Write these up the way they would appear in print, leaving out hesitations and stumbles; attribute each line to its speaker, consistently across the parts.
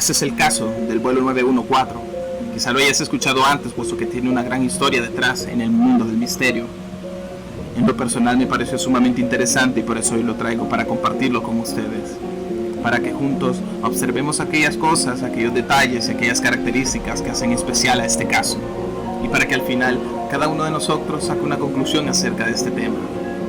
Speaker 1: Ese es el caso del vuelo 914. Quizá lo hayas escuchado antes, puesto que tiene una gran historia detrás en el mundo del misterio. En lo personal me pareció sumamente interesante y por eso hoy lo traigo para compartirlo con ustedes. Para que juntos observemos aquellas cosas, aquellos detalles y aquellas características que hacen especial a este caso. Y para que al final cada uno de nosotros saque una conclusión acerca de este tema.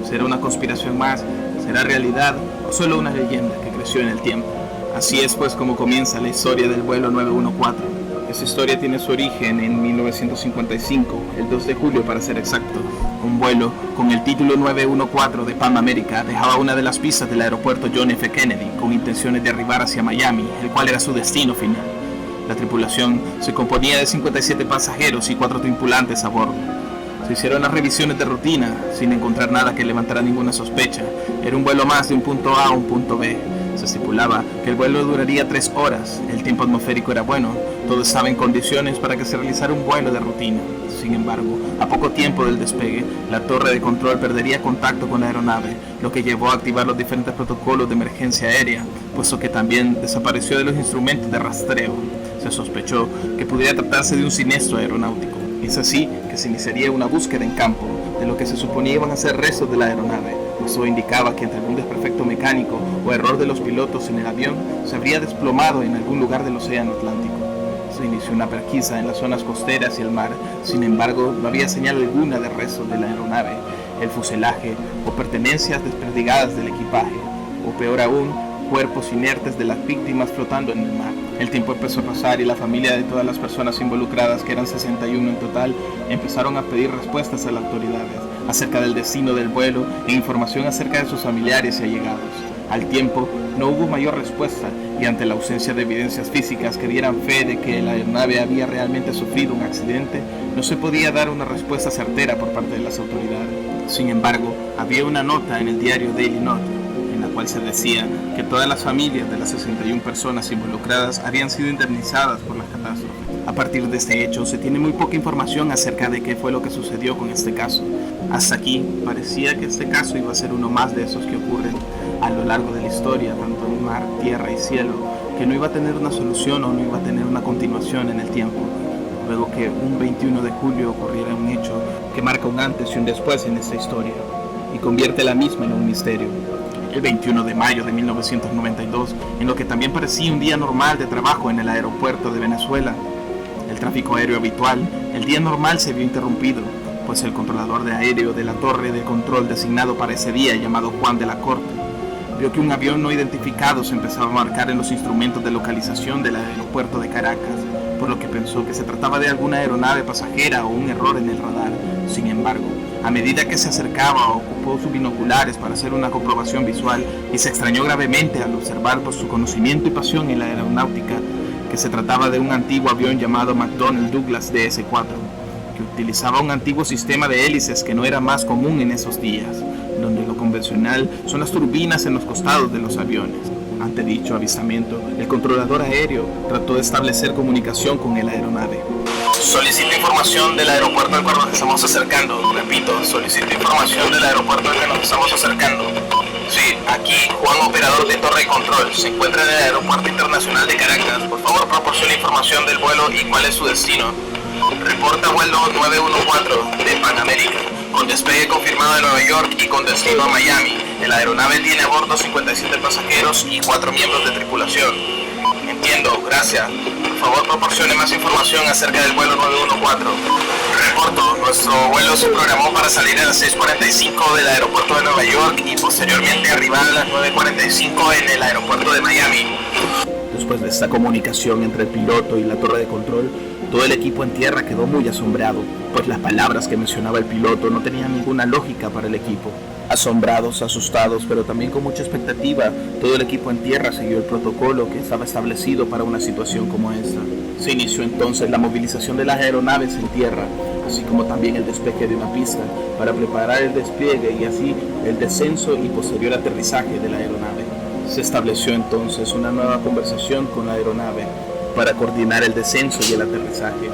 Speaker 1: ¿Será una conspiración más? ¿Será realidad? ¿O solo una leyenda que creció en el tiempo? Así es pues como comienza la historia del vuelo 914. Esa historia tiene su origen en 1955, el 2 de julio para ser exacto. Un vuelo con el título 914 de Pan America dejaba una de las pistas del aeropuerto John F. Kennedy con intenciones de arribar hacia Miami, el cual era su destino final. La tripulación se componía de 57 pasajeros y 4 tripulantes a bordo. Se hicieron las revisiones de rutina sin encontrar nada que levantara ninguna sospecha. Era un vuelo más de un punto A a un punto B. Se estipulaba que el vuelo duraría 3 horas, el tiempo atmosférico era bueno, todo estaba en condiciones para que se realizara un vuelo de rutina. Sin embargo, a poco tiempo del despegue, la torre de control perdería contacto con la aeronave, lo que llevó a activar los diferentes protocolos de emergencia aérea, puesto que también desapareció de los instrumentos de rastreo. Se sospechó que pudiera tratarse de un siniestro aeronáutico. Es así que se iniciaría una búsqueda en campo de lo que se suponía iban a ser restos de la aeronave. Eso indicaba que entre algún desperfecto mecánico o error de los pilotos en el avión se habría desplomado en algún lugar del océano Atlántico. Se inició una pesquisa en las zonas costeras y el mar, sin embargo no había señal alguna de restos de la aeronave, el fuselaje o pertenencias desperdigadas del equipaje, o peor aún, cuerpos inertes de las víctimas flotando en el mar. El tiempo empezó a pasar y la familia de todas las personas involucradas, que eran 61 en total, empezaron a pedir respuestas a las autoridades acerca del destino del vuelo e información acerca de sus familiares y allegados. Al tiempo, no hubo mayor respuesta y ante la ausencia de evidencias físicas que dieran fe de que la aeronave había realmente sufrido un accidente, no se podía dar una respuesta certera por parte de las autoridades. Sin embargo, había una nota en el diario Daily Note en la cual se decía que todas las familias de las 61 personas involucradas habían sido indemnizadas por la catástrofe. A partir de este hecho, se tiene muy poca información acerca de qué fue lo que sucedió con este caso. Hasta aquí, parecía que este caso iba a ser uno más de esos que ocurren a lo largo de la historia, tanto en mar, tierra y cielo, que no iba a tener una solución o no iba a tener una continuación en el tiempo. Luego que un 21 de julio ocurriera un hecho que marca un antes y un después en esta historia y convierte la misma en un misterio. El 21 de mayo de 1992, en lo que también parecía un día normal de trabajo en el aeropuerto de Venezuela, el tráfico aéreo habitual, el día normal se vio interrumpido, pues el controlador de aéreo de la torre de control designado para ese día, llamado Juan de la Corte, vio que un avión no identificado se empezaba a marcar en los instrumentos de localización del aeropuerto de Caracas, por lo que pensó que se trataba de alguna aeronave pasajera o un error en el radar. Sin embargo, a medida que se acercaba, ocupó sus binoculares para hacer una comprobación visual y se extrañó gravemente al observar por su conocimiento y pasión en la aeronáutica que se trataba de un antiguo avión llamado McDonnell Douglas DS-4, que utilizaba un antiguo sistema de hélices que no era más común en esos días, donde lo convencional son las turbinas en los costados de los aviones. Ante dicho avistamiento, el controlador aéreo trató de establecer comunicación con el aeronave. Solicito información del aeropuerto al cual nos estamos acercando. Repito, solicito información del aeropuerto al que nos estamos acercando. Sí, aquí Juan, operador de torre de control. Se encuentra en el aeropuerto internacional de Caracas. Por favor, proporcione información del vuelo y cuál es su destino. Reporta vuelo 914 de Pan America, con despegue confirmado de Nueva York y con destino a Miami. El aeronave tiene a bordo 57 pasajeros y 4 miembros de tripulación. Entiendo, gracias. Por favor, proporcione más información acerca del vuelo 914. Reporto, nuestro vuelo se programó para salir a las 6:45 del aeropuerto de Nueva York y posteriormente arribar a las 9:45 en el aeropuerto de Miami. Después de esta comunicación entre el piloto y la torre de control, todo el equipo en tierra quedó muy asombrado, pues las palabras que mencionaba el piloto no tenían ninguna lógica para el equipo. Asombrados, asustados, pero también con mucha expectativa, todo el equipo en tierra siguió el protocolo que estaba establecido para una situación como esta. Se inició entonces la movilización de las aeronaves en tierra, así como también el despegue de una pista, para preparar el despliegue y así el descenso y posterior aterrizaje de la aeronave. Se estableció entonces una nueva conversación con la aeronave para coordinar el descenso y el aterrizaje.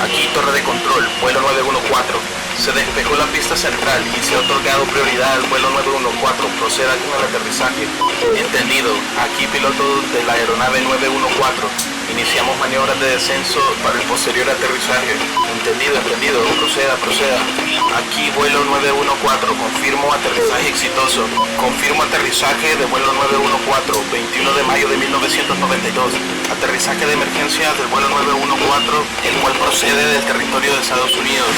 Speaker 1: Aquí torre de control, vuelo 914. Se despejó la pista central y se ha otorgado prioridad al vuelo 914. Proceda con el aterrizaje. Entendido. Aquí piloto de la aeronave 914. Iniciamos maniobras de descenso para el posterior aterrizaje. Entendido. Proceda. Aquí vuelo 914. Confirmo aterrizaje exitoso. Confirmo aterrizaje de vuelo 914, 21 de mayo de 1992. Aterrizaje de emergencia del vuelo 914, el cual procede del territorio de Estados Unidos.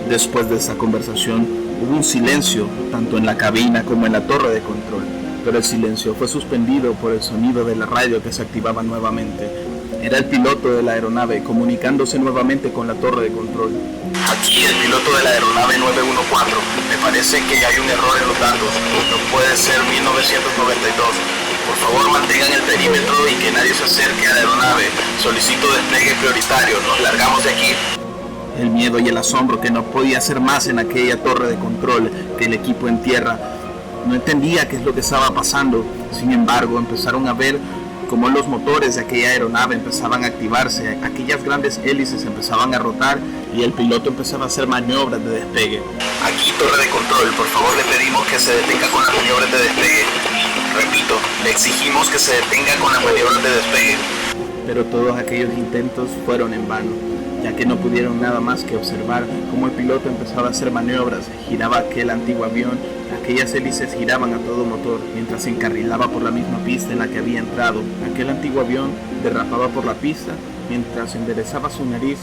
Speaker 1: Después de esa conversación, hubo un silencio, tanto en la cabina como en la torre de control, pero el silencio fue suspendido por el sonido de la radio que se activaba nuevamente. Era el piloto de la aeronave comunicándose nuevamente con la torre de control. Aquí el piloto de la aeronave 914. Me parece que hay un error en los datos. No puede ser 1992. Por favor, mantengan el perímetro y que nadie se acerque a la aeronave. Solicito despegue prioritario. Nos largamos de aquí. El miedo y el asombro que no podía hacer más en aquella torre de control que el equipo en tierra. No entendía qué es lo que estaba pasando. Sin embargo, empezaron a ver cómo los motores de aquella aeronave empezaban a activarse, aquellas grandes hélices empezaban a rotar y el piloto empezaba a hacer maniobras de despegue. Aquí torre de control, por favor le pedimos que se detenga con las maniobras de despegue. Repito, le exigimos que se detenga con las maniobras de despegue. Pero todos aquellos intentos fueron en vano, ya que no pudieron nada más que observar cómo el piloto empezaba a hacer maniobras, giraba aquel antiguo avión, aquellas hélices giraban a todo motor, mientras se encarrilaba por la misma pista en la que había entrado. Aquel antiguo avión derrapaba por la pista, mientras enderezaba su nariz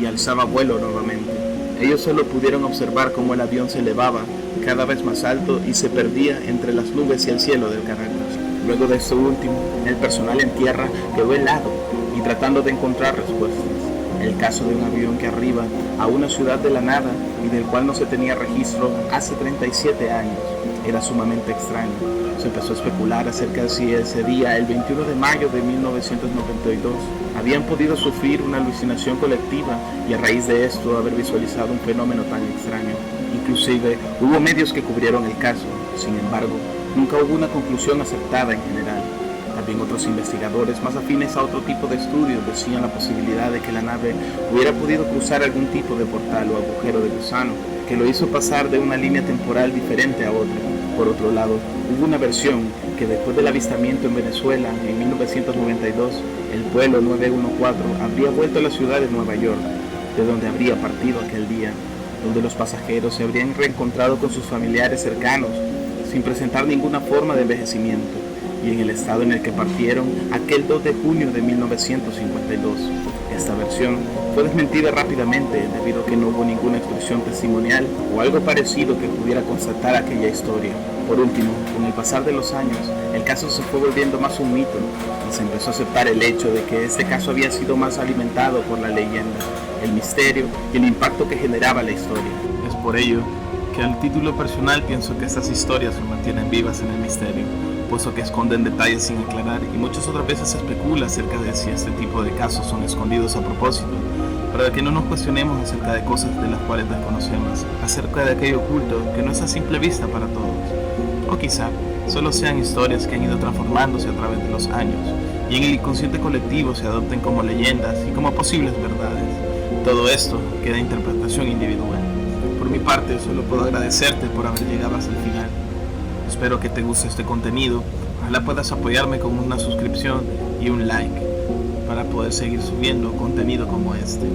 Speaker 1: y alzaba vuelo nuevamente. Ellos solo pudieron observar cómo el avión se elevaba cada vez más alto y se perdía entre las nubes y el cielo del Caracas. Luego de esto último, el personal en tierra quedó helado y tratando de encontrar respuestas. El caso de un avión que arriba a una ciudad de la nada y del cual no se tenía registro hace 37 años era sumamente extraño. Se empezó a especular acerca de si ese día, el 21 de mayo de 1992, habían podido sufrir una alucinación colectiva y a raíz de esto haber visualizado un fenómeno tan extraño. Inclusive hubo medios que cubrieron el caso. Sin embargo, nunca hubo una conclusión aceptada en general. También otros investigadores más afines a otro tipo de estudios decían la posibilidad de que la nave hubiera podido cruzar algún tipo de portal o agujero de gusano que lo hizo pasar de una línea temporal diferente a otra. Por otro lado, hubo una versión que después del avistamiento en Venezuela en 1992, el vuelo 914 habría vuelto a la ciudad de Nueva York, de donde habría partido aquel día, donde los pasajeros se habrían reencontrado con sus familiares cercanos sin presentar ninguna forma de envejecimiento, y en el estado en el que partieron aquel 2 de junio de 1952. Esta versión fue desmentida rápidamente debido a que no hubo ninguna expresión testimonial o algo parecido que pudiera constatar aquella historia. Por último, con el pasar de los años, el caso se fue volviendo más un mito y se empezó a aceptar el hecho de que este caso había sido más alimentado por la leyenda, el misterio y el impacto que generaba la historia. Es por ello que al título personal pienso que estas historias se mantienen vivas en el misterio, puesto que esconden detalles sin aclarar y muchas otras veces se especula acerca de si este tipo de casos son escondidos a propósito, para que no nos cuestionemos acerca de cosas de las cuales desconocemos, acerca de aquello oculto que no es a simple vista para todos, o quizá solo sean historias que han ido transformándose a través de los años y en el inconsciente colectivo se adopten como leyendas y como posibles verdades. Todo esto queda interpretación individual. Por mi parte, solo puedo agradecerte por haber llegado hasta el final. Espero que te guste este contenido. Ojalá puedas apoyarme con una suscripción y un like para poder seguir subiendo contenido como este.